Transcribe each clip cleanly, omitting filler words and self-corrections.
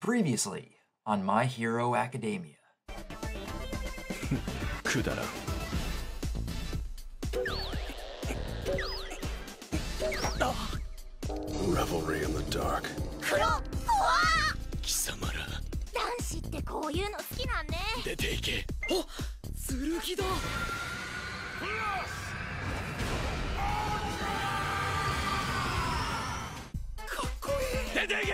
Previously on My Hero Academia. くだらん Revelry in the dark. 黒怖っ貴様ら男子ってこういうの好きなんね出ていけお剣だ かっこいい出ていけ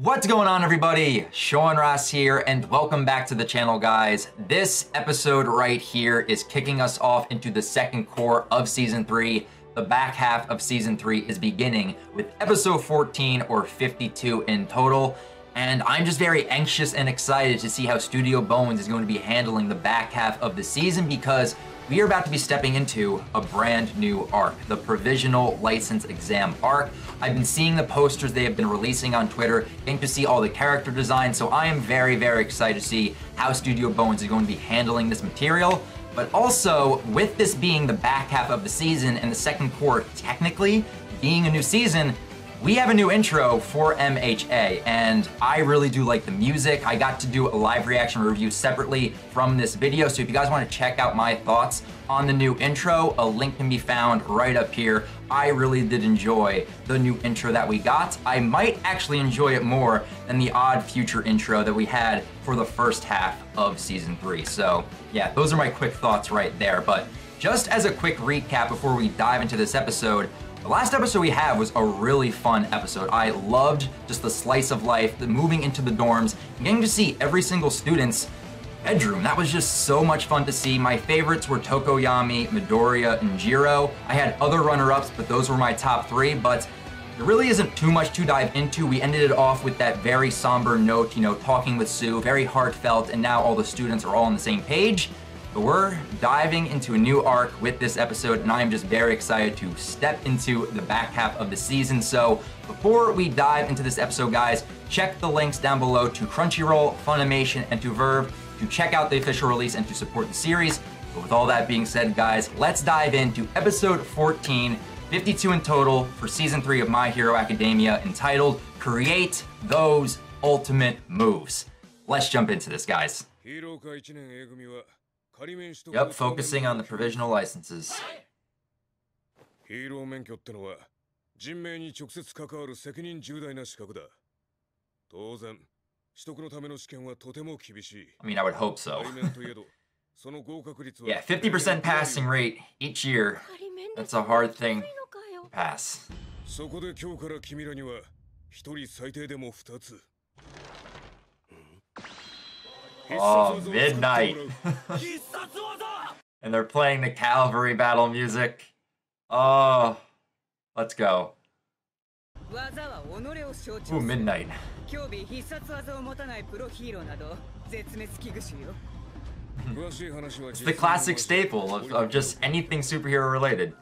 What's going on, everybody? Sean Ross here, and welcome back to the channel, guys. This episode right here is kicking us off into the second core of Season 3. The back half of Season 3 is beginning with episode 14, or 52 in total. And I'm just very anxious and excited to see how Studio Bones is going to be handling the back half of the season, because we are about to be stepping into a brand new arc, the Provisional License Exam arc. I've been seeing the posters they have been releasing on Twitter, getting to see all the character design, so I am very, very excited to see how Studio Bones is going to be handling this material. But also, with this being the back half of the season and the second core technically being a new season, we have a new intro for MHA, and I really do like the music. I got to do a live reaction review separately from this video, so if you guys want to check out my thoughts on the new intro, a link can be found right up here. I really did enjoy the new intro that we got. I might actually enjoy it more than the Odd Future intro that we had for the first half of Season 3. So yeah, those are my quick thoughts right there. But just as a quick recap before we dive into this episode, the last episode we had was a really fun episode. I loved just the slice of life, the moving into the dorms, and getting to see every single student's bedroom. That was just so much fun to see. My favorites were Tokoyami, Midoriya, and Jiro. I had other runner-ups, but those were my top three, but there really isn't too much to dive into. We ended it off with that very somber note, you know, talking with Sue, very heartfelt, and now all the students are all on the same page. But we're diving into a new arc with this episode, and I'm just very excited to step into the back half of the season. So before we dive into this episode, guys, check the links down below to Crunchyroll, Funimation, and to Verve to check out the official release and to support the series. But with all that being said, guys, let's dive into episode 14, 52 in total for season 3 of My Hero Academia, entitled Create Those Ultimate Moves. Let's jump into this, guys. Yep, focusing on the provisional licenses. ヒーロー免許ってのは人命に直接関わる責任重大な資格だ。当然、取得のための試験はとても厳しい。I mean, I would hope so. Yeah, 50% passing rate each year. That's a hard thing to pass. そこで今日から君らには一人最低でも2つ。Oh, midnight. And they're playing the cavalry battle music. Oh, let's go. Ooh, midnight. It's the classic staple of just anything superhero related.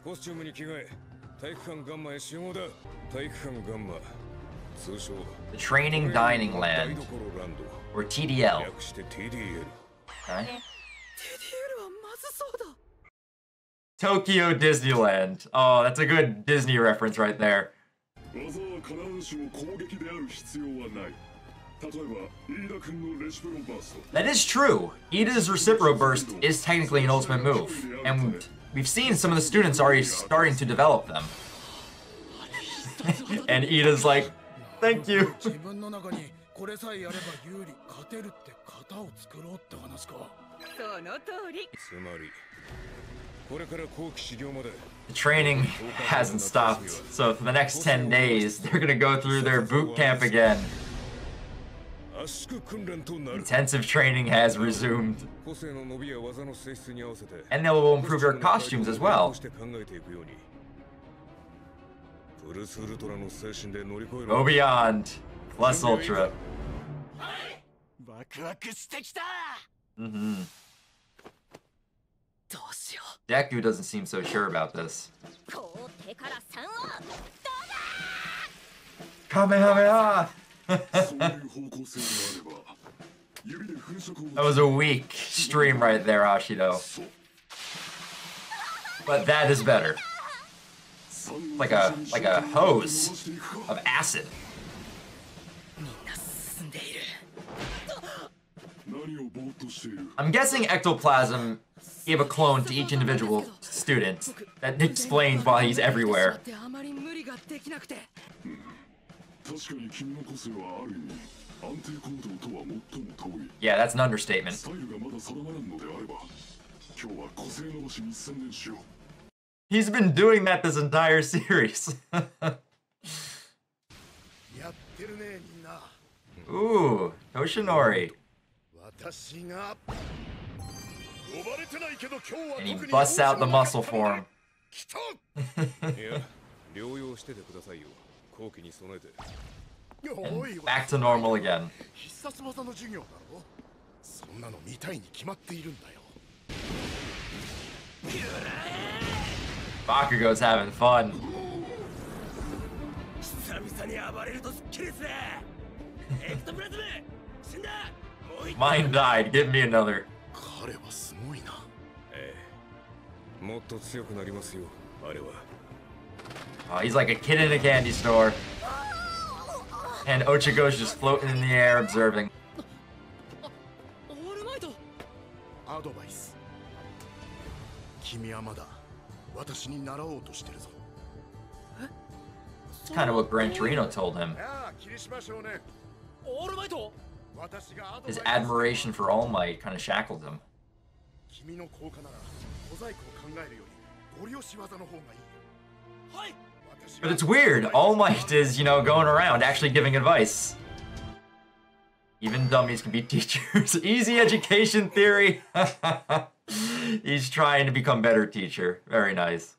The Training Dining Land, or TDL. Okay. Tokyo Disneyland. Oh, that's a good Disney reference right there. That is true. Iida's Recipro Burst is technically an ultimate move, and we've seen some of the students already starting to develop them. And Iida's like, thank you. The training hasn't stopped, so for the next 10 days, they're gonna go through their boot camp again. Intensive training has resumed. And they will improve their costumes as well. Go beyond. Plus Ultra. Deku doesn't seem so sure about this. Kamehameha! That was a weak stream right there, Ashido. But that is better. Like a hose of acid. I'm guessing ectoplasm gave a clone to each individual student. That explains why he's everywhere. Yeah, that's an understatement. He's been doing that this entire series. Ooh, Toshinori. And he busts out the muscle form. And back to normal again. Bakugo's having fun. Mine died. Give me another. Oh, he's like a kid in a candy store. And Ochiko's just floating in the air, observing. It's kind of what Gran Torino told him. His admiration for All Might kind of shackled him. But it's weird. All Might is, you know, going around actually giving advice. Even dummies can be teachers. Easy education theory. He's trying to become better teacher. Very nice.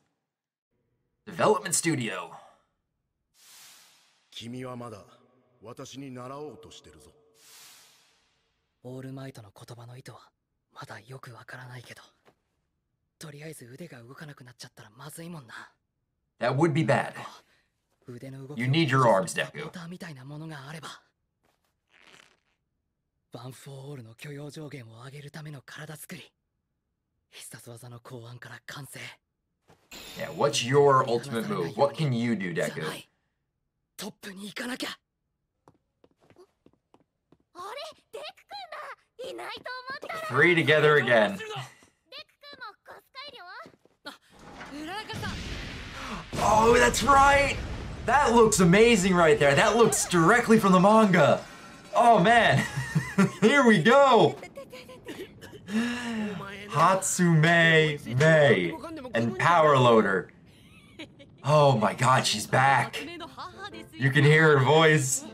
Development studio. That would be bad. You need your arms, Deku. Yeah, what's your ultimate move? What can you do, Deku? 3 together again. Oh, that's right! That looks amazing right there. That looks directly from the manga. Oh, man. Here we go. Hatsume Mei and Power Loader. Oh my god, she's back. You can hear her voice.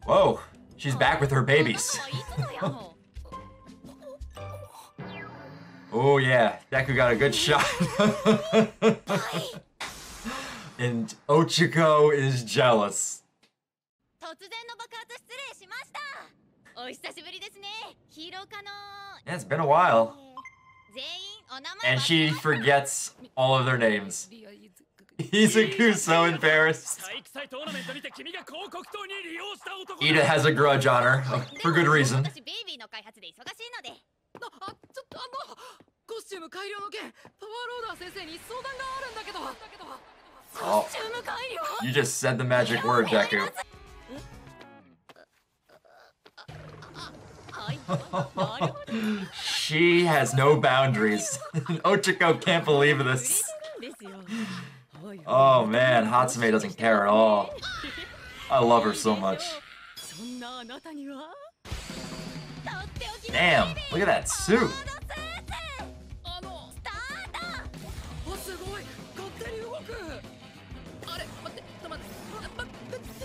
Whoa, she's back with her babies. Oh yeah, Deku got a good shot. And Ochiko is jealous. Yeah, it's been a while. And she forgets all of their names. Izuku's so embarrassed. Ida has a grudge on her, for good reason. Oh, you just said the magic word, Deku. She has no boundaries. Ochiko can't believe this. Oh man, Hatsume doesn't care at all. I love her so much. Damn, look at that suit.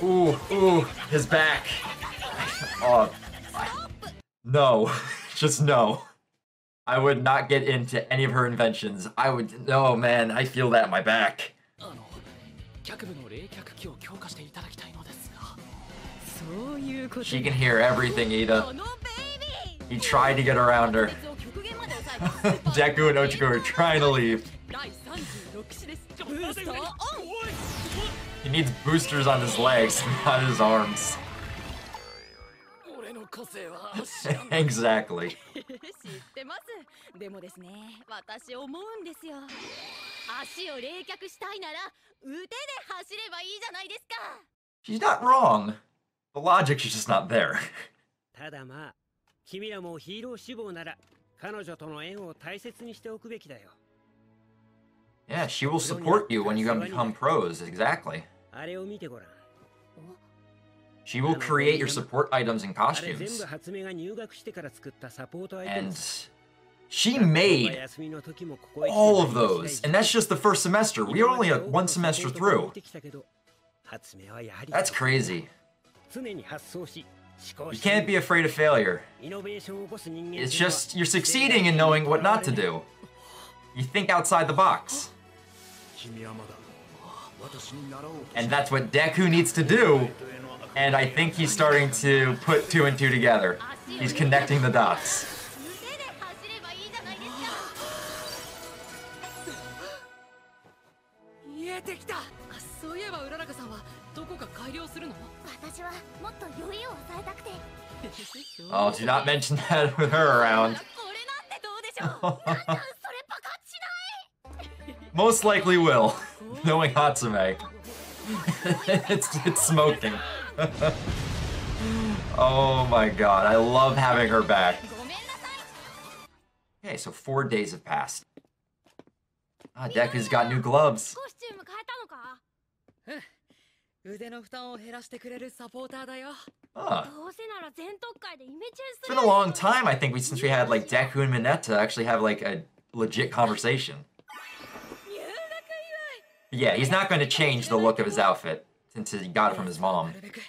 Ooh, ooh, his back. Oh, no, just no. I would not get into any of her inventions. I would, no man, I feel that in my back. She can hear everything, Ida. He tried to get around her. Deku and Ochiko are trying to leave. He needs boosters on his legs, not his arms. の個性は知らん。Exactly. 知ってます。でもですね、私思うんですよ。足を冷却したいなら腕で走ればいいじゃないですか。 She's not wrong. The logic is just not there. ただまあ、君はもうヒーロー志望なら彼女との縁を大切にしておくべきだよ。Yeah, she will support you when you become pros, exactly. あれを見てごらん。 She will create your support items and あれ全 costumes. 部初音が入学してから作ったサポートアイテ And ム。 she made 休みの時もここへ来て all of those. And that's just the first semester. We are only one semester through. 初音はやはり That's crazy. 常に発想し、思考 You し can't be afraid of failure. イノベーションを起こす人間 It's just, you're succeeding in knowing what not to do. You think outside the box. 君はまだ私に習おうと And that's what Deku needs to do. And I think he's starting to put two and two together. He's connecting the dots. 腕で走ればいいじゃないですか。見えてきた。そういえばうららかさんはどこか改良するの？私はもっと酔いを抑えたくて。 Oh, do not mention that with her around. これなんてどうでしょう。それ爆発しない。 Most likely will, knowing Hatsume. it's smoking. Oh my god, I love having her back. ごめんなさい。 Okay, so 4 days have passed. Ah, Deku's got new gloves. コスチューム変えたのか。腕の負担を減らしてくれるサポーターだよ。 Huh. どうせなら全特会でイメチェン It's す been る a long time, I think, since we had like Deku and Mineta actually have like a legit conversation. Yeah, he's not going to change the look of his outfit since he got it from his mom. なるべく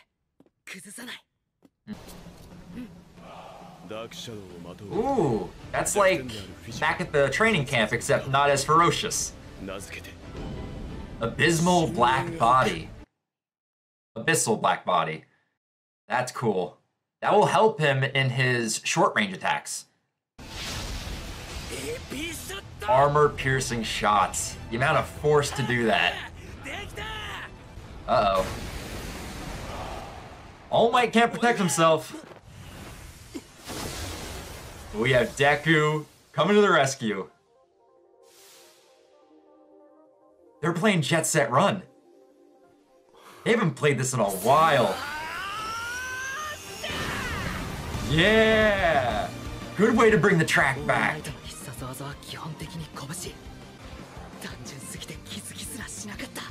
崩さない。ダークシャドウをまとう Ooh, that's like back at the training camp, except not as ferocious. 名付けて Abysmal black body. Abyssal black body. That's cool. That will help him in his short range attacks. Armor piercing shots. The amount of force to do that. Uh-oh. All Might can't protect himself. We have Deku coming to the rescue. They're playing Jet Set Run. They haven't played this in a while. Yeah! Good way to bring the track ナイ back. トの必殺技は基本的に拳。単純すぎて気づきすらしなかった。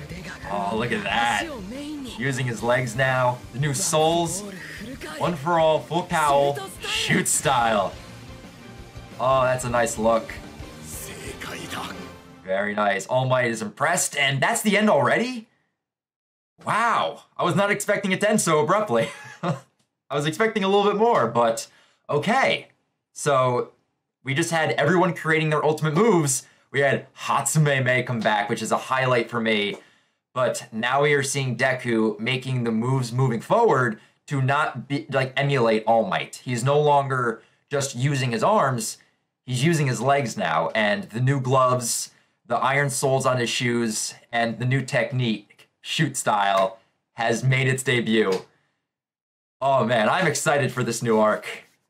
腕が Oh, look at that. 足をメインに。 Using his legs now. The new souls. One for all, full cowl, shoot style. Oh, that's a nice look. 正解だ Very nice. All Might is impressed, and that's the end already? Wow, I was not expecting it to end so abruptly. I was expecting a little bit more, but okay. So we just had everyone creating their ultimate moves. We had Hatsume Mei come back, which is a highlight for me. But now we are seeing Deku making the moves moving forward to not be like emulate All Might. He's no longer just using his arms. He's using his legs now, and the new gloves, the iron soles on his shoes, and the new technique, shoot style, has made its debut. Oh man, I'm excited for this new arc.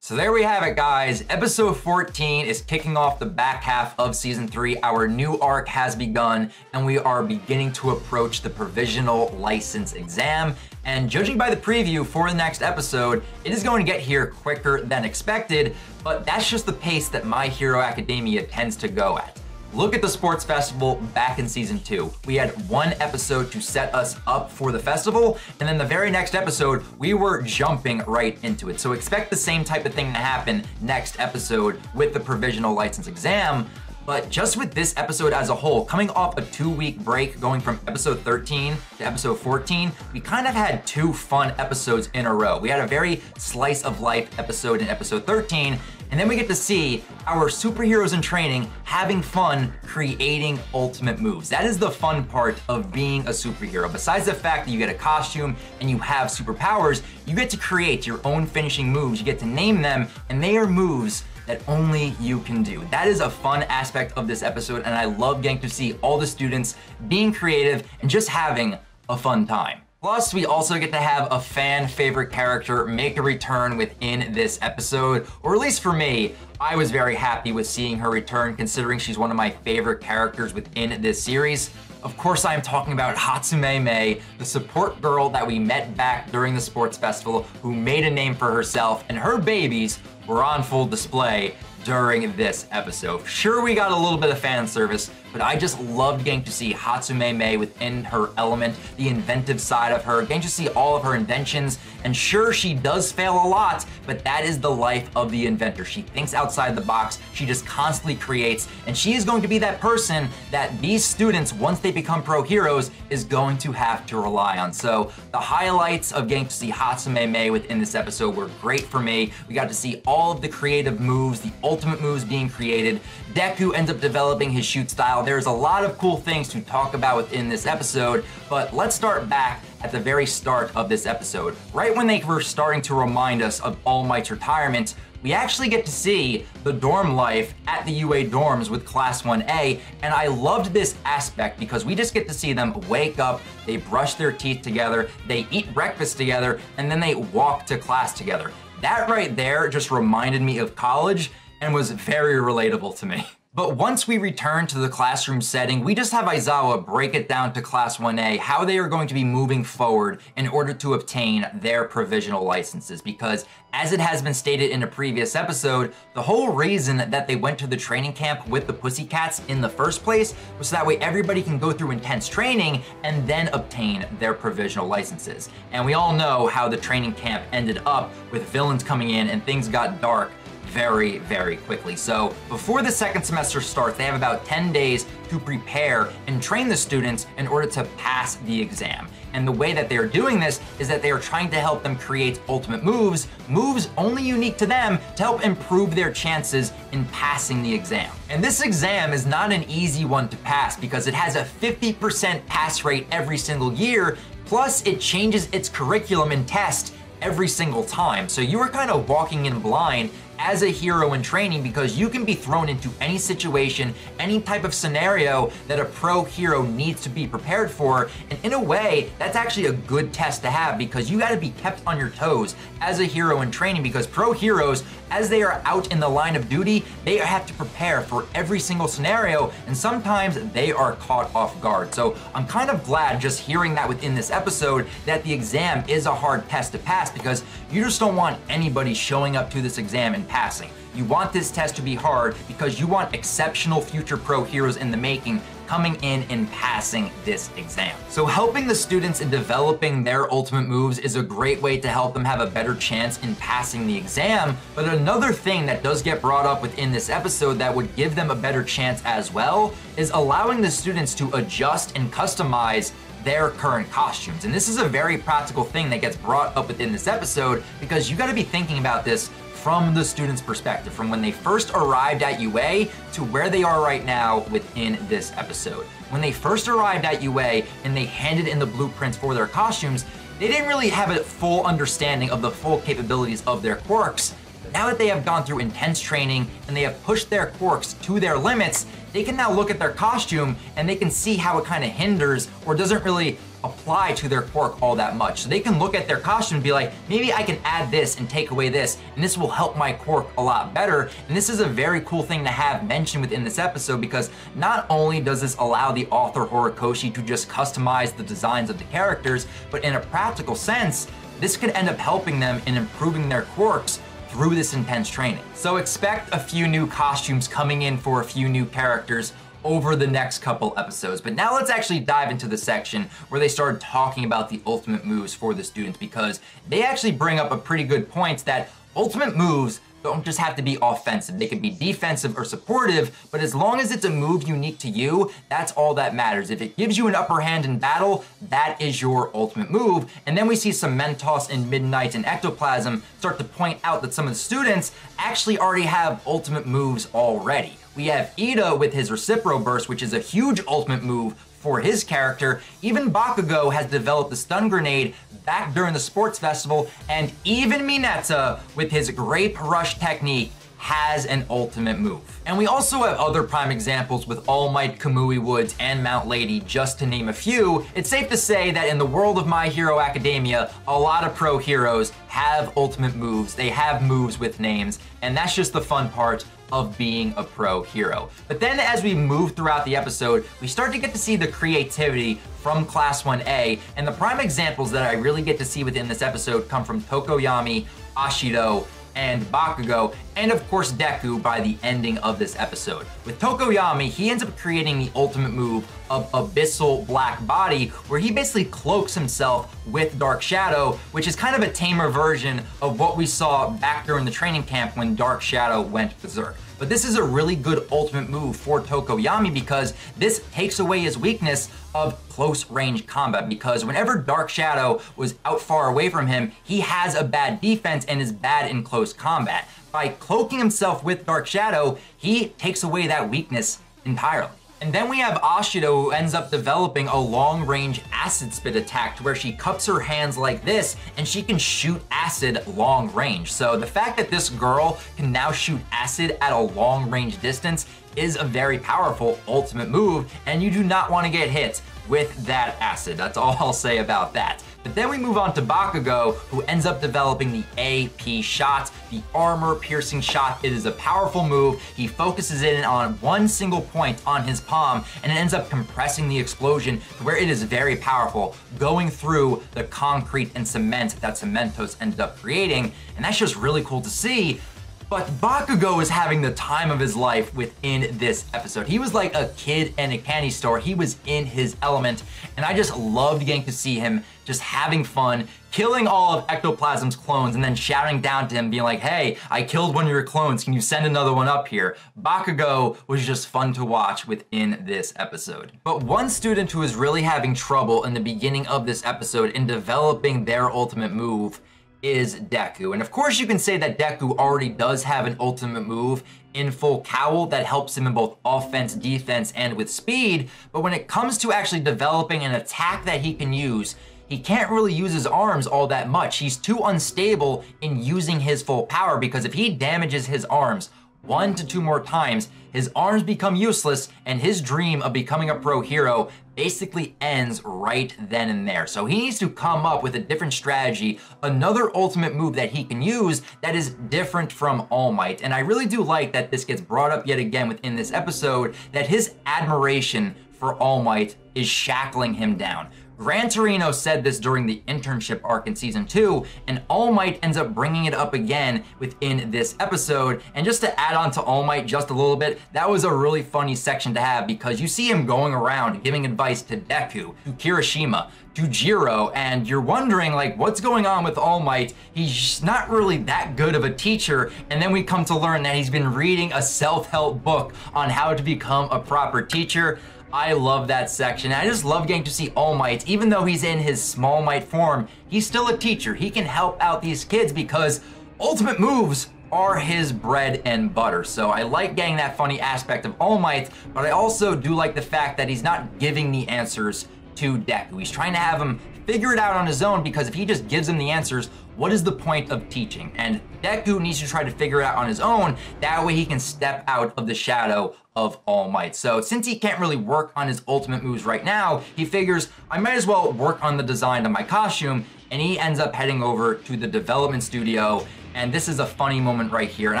So there we have it, guys. Episode 14 is kicking off the back half of Season 3. Our new arc has begun, and we are beginning to approach the provisional license exam. And judging by the preview for the next episode, it is going to get here quicker than expected, but that's just the pace that My Hero Academia tends to go at. Look at the sports festival back in Season 2. We had one episode to set us up for the festival, and then the very next episode, we were jumping right into it. So expect the same type of thing to happen next episode with the provisional license exam. But just with this episode as a whole, coming off a 2-week break, going from episode 13 to episode 14, we kind of had 2 fun episodes in a row. We had a very slice of life episode in episode 13, and then we get to see our superheroes in training having fun creating ultimate moves. That is the fun part of being a superhero. Besides the fact that you get a costume and you have superpowers, you get to create your own finishing moves, you get to name them, and they are moves that only you can do. That is a fun aspect of this episode, and I love getting to see all the students being creative and just having a fun time. Plus, we also get to have a fan favorite character make a return within this episode, or at least for me, I was very happy with seeing her return considering she's one of my favorite characters within this series. Of course, I am talking about Hatsume Mei, the support girl that we met back during the sports festival who made a name for herself, and her babies were on full display during this episode. Sure, we got a little bit of fan service, but I just loved getting to see Hatsume Mei within her element, the inventive side of her, getting to see all of her inventions. And sure, she does fail a lot, but that is the life of the inventor. She thinks outside the box, she just constantly creates, and she is going to be that person that these students, once they become pro heroes, is going to have to rely on. So the highlights of getting to see Hatsume Mei within this episode were great for me. We got to see all of the creative moves, the ultimate moves being created. Deku ends up developing his shoot style. There's a lot of cool things to talk about within this episode, but let's start back at the very start of this episode. Right when they were starting to remind us of All Might's retirement, we actually get to see the dorm life at the UA dorms with Class 1A, and I loved this aspect because we just get to see them wake up, they brush their teeth together, they eat breakfast together, and then they walk to class together. That right there just reminded me of college and was very relatable to me. But once we return to the classroom setting, we just have Aizawa break it down to Class 1A how they are going to be moving forward in order to obtain their provisional licenses. Because as it has been stated in a previous episode, the whole reason that they went to the training camp with the Pussycats in the first place was so that way everybody can go through intense training and then obtain their provisional licenses. And we all know how the training camp ended up with villains coming in and things got dark very, very quickly. So before the second semester starts, they have about 10 days to prepare and train the students in order to pass the exam. And the way that they're doing this is that they are trying to help them create ultimate moves, moves only unique to them to help improve their chances in passing the exam. And this exam is not an easy one to pass because it has a 50% pass rate every single year, plus it changes its curriculum and test every single time. So you are kind of walking in blind as a hero in training because you can be thrown into any situation, any type of scenario that a pro hero needs to be prepared for. And in a way, that's actually a good test to have because you got to be kept on your toes as a hero in training because pro heroes, as they are out in the line of duty, they have to prepare for every single scenario, and sometimes they are caught off guard. So I'm kind of glad just hearing that within this episode that the exam is a hard test to pass because you just don't want anybody showing up to this exam and passing. You want this test to be hard because you want exceptional future pro heroes in the making coming in and passing this exam. So helping the students in developing their ultimate moves is a great way to help them have a better chance in passing the exam. But another thing that does get brought up within this episode that would give them a better chance as well is allowing the students to adjust and customize their current costumes. And this is a very practical thing that gets brought up within this episode because you got to be thinking about this from the student's perspective, from when they first arrived at UA to where they are right now within this episode. When they first arrived at UA and they handed in the blueprints for their costumes, they didn't really have a full understanding of the full capabilities of their quirks. But now that they have gone through intense training and they have pushed their quirks to their limits, they can now look at their costume and they can see how it kind of hinders or doesn't really apply to their quirk all that much. So they can look at their costume and be like, maybe I can add this and take away this, and this will help my quirk a lot better. And this is a very cool thing to have mentioned within this episode because not only does this allow the author Horikoshi to just customize the designs of the characters, but in a practical sense, this could end up helping them in improving their quirks through this intense training. So expect a few new costumes coming in for a few new characters over the next couple episodes. But now let's actually dive into the section where they started talking about the ultimate moves for the students because they actually bring up a pretty good point that ultimate moves don't just have to be offensive. They can be defensive or supportive, but as long as it's a move unique to you, that's all that matters. If it gives you an upper hand in battle, that is your ultimate move. And then we see some Mentos and Midnight and Ectoplasm start to point out that some of the students actually already have ultimate moves already. We have Ida with his Recipro Burst, which is a huge ultimate move for his character. Even Bakugo has developed the stun grenade back during the sports festival, and even Mineta with his Grape Rush technique has an ultimate move. And we also have other prime examples with All Might, Kamui Woods, and Mount Lady, just to name a few. It's safe to say that in the world of My Hero Academia, a lot of pro heroes have ultimate moves. They have moves with names, and that's just the fun part of being a pro hero. But then as we move throughout the episode, we start to get to see the creativity from Class 1A, and the prime examples that I really get to see within this episode come from Tokoyami, Ashido, and Bakugo, and of course Deku by the ending of this episode. With Tokoyami, he ends up creating the ultimate move of Abyssal Black Body, where he basically cloaks himself with Dark Shadow, which is kind of a tamer version of what we saw back during the training camp when Dark Shadow went berserk. But this is a really good ultimate move for Tokoyami because this takes away his weakness of close range combat, because whenever Dark Shadow was out far away from him, he has a bad defense and is bad in close combat. By cloaking himself with Dark Shadow, he takes away that weakness entirely. And then we have Ashido, who ends up developing a long-range acid spit attack to where she cups her hands like this and she can shoot acid long range. So the fact that this girl can now shoot acid at a long range distance is a very powerful ultimate move, and you do not want to get hit with that acid. That's all I'll say about that. But then we move on to Bakugo, who ends up developing the AP shot, the armor piercing shot. It is a powerful move. He focuses in on one single point on his palm, and it ends up compressing the explosion to where it is very powerful, going through the concrete and cement that Cementos ended up creating. And that's just really cool to see. But Bakugo is having the time of his life within this episode. He was like a kid in a candy store. He was in his element, and I just loved getting to see him just having fun, killing all of Ectoplasm's clones, and then shouting down to him, being like, hey, I killed one of your clones. Can you send another one up here? Bakugo was just fun to watch within this episode. But one student who is really having trouble in the beginning of this episode in developing their ultimate move is Deku. And of course you can say that Deku already does have an ultimate move in Full Cowl that helps him in both offense, defense, and with speed, but when it comes to actually developing an attack that he can use, he can't really use his arms all that much. He's too unstable in using his full power, because if he damages his arms 1 to 2 more times, his arms become useless, and his dream of becoming a pro hero basically ends right then and there. So he needs to come up with a different strategy, another ultimate move that he can use that is different from All Might. And I really do like that this gets brought up yet again within this episode, that his admiration for All Might is shackling him down. Gran Torino said this during the internship arc in season 2, and All Might ends up bringing it up again within this episode. And just to add on to All Might just a little bit, that was a really funny section to have, because you see him going around giving advice to Deku, to Kirishima, to Jiro, and you're wondering like, what's going on with All Might? He's just not really that good of a teacher, and then we come to learn that he's been reading a self-help book on how to become a proper teacher. I love that section. I just love getting to see All Might. Even though he's in his Small Might form, he's still a teacher. He can help out these kids because ultimate moves are his bread and butter. So I like getting that funny aspect of All Might, but I also do like the fact that he's not giving the answers to Deku. He's trying to have him figure it out on his own, because if he just gives him the answers, what is the point of teaching? And Deku needs to try to figure it out on his own. That way he can step out of the shadow of All Might. So since he can't really work on his ultimate moves right now, he figures I might as well work on the design of my costume, and he ends up heading over to the development studio. And this is a funny moment right here. And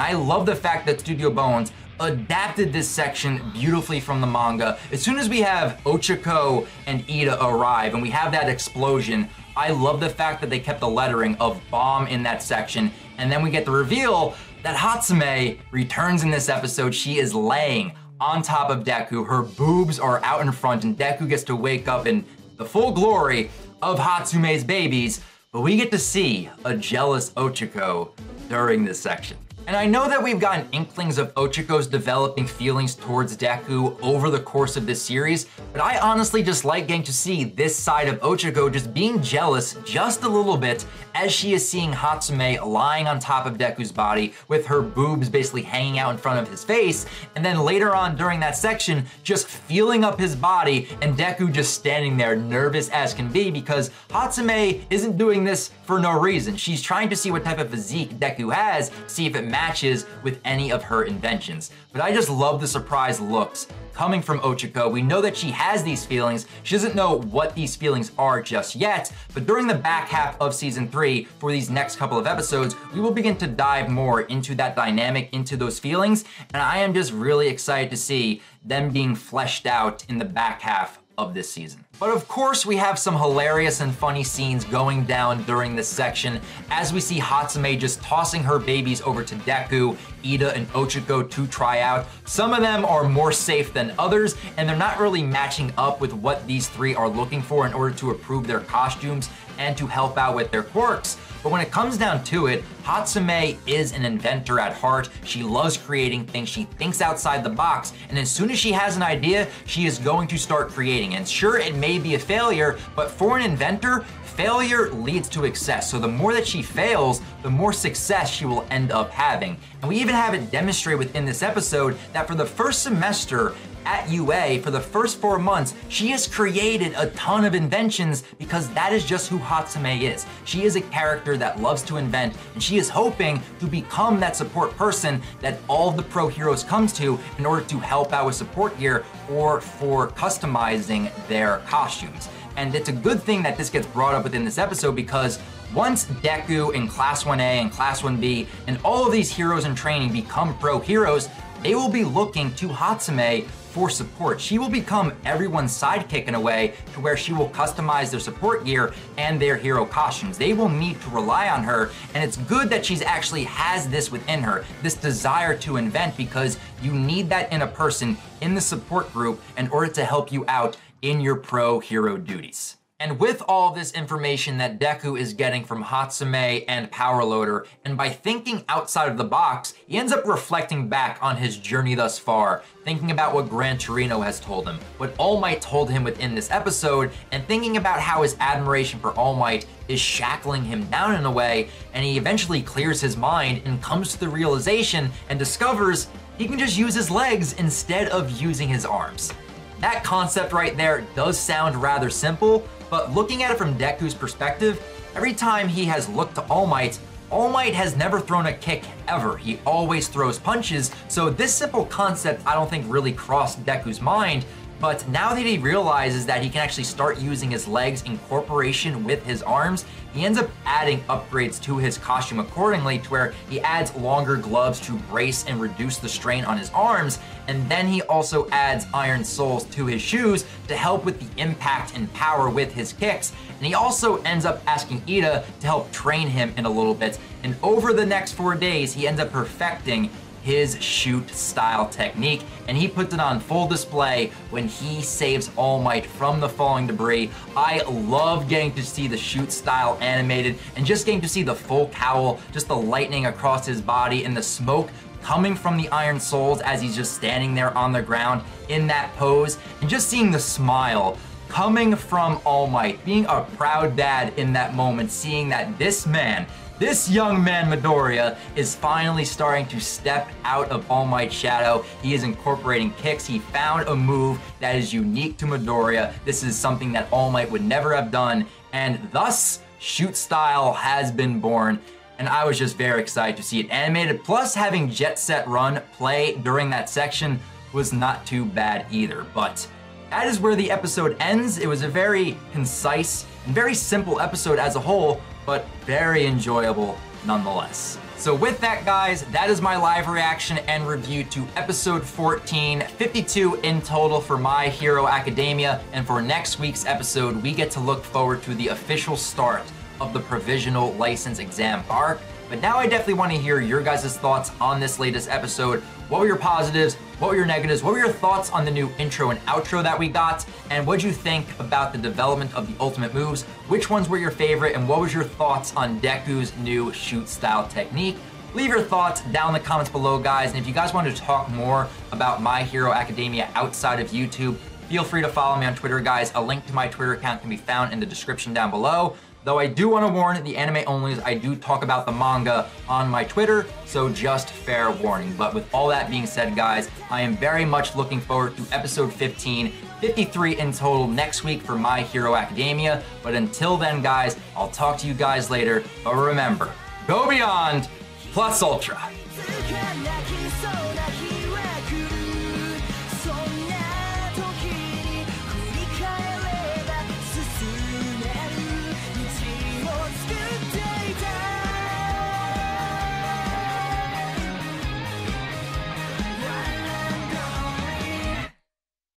I love the fact that Studio Bones adapted this section beautifully from the manga. As soon as we have Ochako and Ida arrive and we have that explosion, I love the fact that they kept the lettering of bomb in that section. And then we get the reveal that Hatsume returns in this episode. She is laying on top of Deku. Her boobs are out in front, and Deku gets to wake up in the full glory of Hatsume's babies. But we get to see a jealous Ochako during this section. And I know that we've gotten inklings of Ochako's developing feelings towards Deku over the course of this series, but I honestly just like getting to see this side of Ochako just being jealous just a little bit as she is seeing Hatsume lying on top of Deku's body with her boobs basically hanging out in front of his face, and then later on during that section just feeling up his body and Deku just standing there nervous as can be, because Hatsume isn't doing this for no reason. She's trying to see what type of physique Deku has, see if it matches with any of her inventions. But I just love the surprise looks coming from Ochako. We know that she has these feelings. She doesn't know what these feelings are just yet, but during the back half of season 3, for these next couple of episodes, we will begin to dive more into that dynamic, into those feelings, and I am just really excited to see them being fleshed out in the back half of this season. But of course, we have some hilarious and funny scenes going down during this section as we see Hatsume just tossing her babies over to Deku, Ida, and Ochako to try out. Some of them are more safe than others, and they're not really matching up with what these three are looking for in order to improve their costumes and to help out with their quirks. But when it comes down to it, Hatsume is an inventor at heart. She loves creating things. She thinks outside the box. And as soon as she has an idea, she is going to start creating. And sure, it may be a failure, but for an inventor, failure leads to success. So the more that she fails, the more success she will end up having. And we even have it demonstrated within this episode that for the first semester at UA, for the first 4 months, she has created a ton of inventions because that is just who Hatsume is. She is a character that loves to invent, and she is hoping to become that support person that all of the pro heroes comes to in order to help out with support gear or for customizing their costumes. And it's a good thing that this gets brought up within this episode because once Deku and Class 1A and Class 1B and all of these heroes in training become pro heroes, they will be looking to Hatsume for support. She will become everyone's sidekick in a way to where she will customize their support gear and their hero costumes. They will need to rely on her, and it's good that she's actually has this within her, this desire to invent, because you need that in a person in the support group in order to help you out in your pro hero duties. And with all this information that Deku is getting from Hatsume and Power Loader, and by thinking outside of the box, he ends up reflecting back on his journey thus far, thinking about what Gran Torino has told him, what All Might told him within this episode, and thinking about how his admiration for All Might is shackling him down in a way, and he eventually clears his mind and comes to the realization and discovers he can just use his legs instead of using his arms. That concept right there does sound rather simple, but looking at it from Deku's perspective, every time he has looked to All Might has never thrown a kick ever. He always throws punches, so this simple concept I don't think really crossed Deku's mind, but now that he realizes that he can actually start using his legs in cooperation with his arms, he ends up adding upgrades to his costume accordingly to where he adds longer gloves to brace and reduce the strain on his arms, and then he also adds iron soles to his shoes to help with the impact and power with his kicks, and he also ends up asking Ida to help train him in a little bit, and over the next 4 days he ends up perfecting his shoot style technique, and he puts it on full display when he saves All Might from the falling debris. I love getting to see the shoot style animated and just getting to see the full cowl, just the lightning across his body and the smoke coming from the iron soles as he's just standing there on the ground in that pose, and just seeing the smile coming from All Might, being a proud dad in that moment, seeing that this young man Midoriya is finally starting to step out of All Might's shadow. He is incorporating kicks. He found a move that is unique to Midoriya. This is something that All Might would never have done, and thus shoot style has been born. And I was just very excited to see it animated. Plus, having Jet Set Run play during that section was not too bad either. But that is where the episode ends. It was a very concise and very simple episode as a whole, but very enjoyable nonetheless. So with that, guys, that is my live reaction and review to episode 14, 52 in total for My Hero Academia. And for next week's episode, we get to look forward to the official start of the provisional license exam arc. But now I definitely want to hear your guys' thoughts on this latest episode. What were your positives? What were your negatives? What were your thoughts on the new intro and outro that we got? And what did you think about the development of the ultimate moves? Which ones were your favorite? And what was your thoughts on Deku's new shoot style technique? Leave your thoughts down in the comments below, guys. And if you guys want to talk more about My Hero Academia outside of YouTube, feel free to follow me on Twitter, guys. A link to my Twitter account can be found in the description down below. Though I do want to warn the anime onlys, I do talk about the manga on my Twitter, so just fair warning. But with all that being said, guys, I am very much looking forward to episode 15, 53 in total next week for My Hero Academia. But until then, guys, I'll talk to you guys later. But remember, go beyond plus ultra.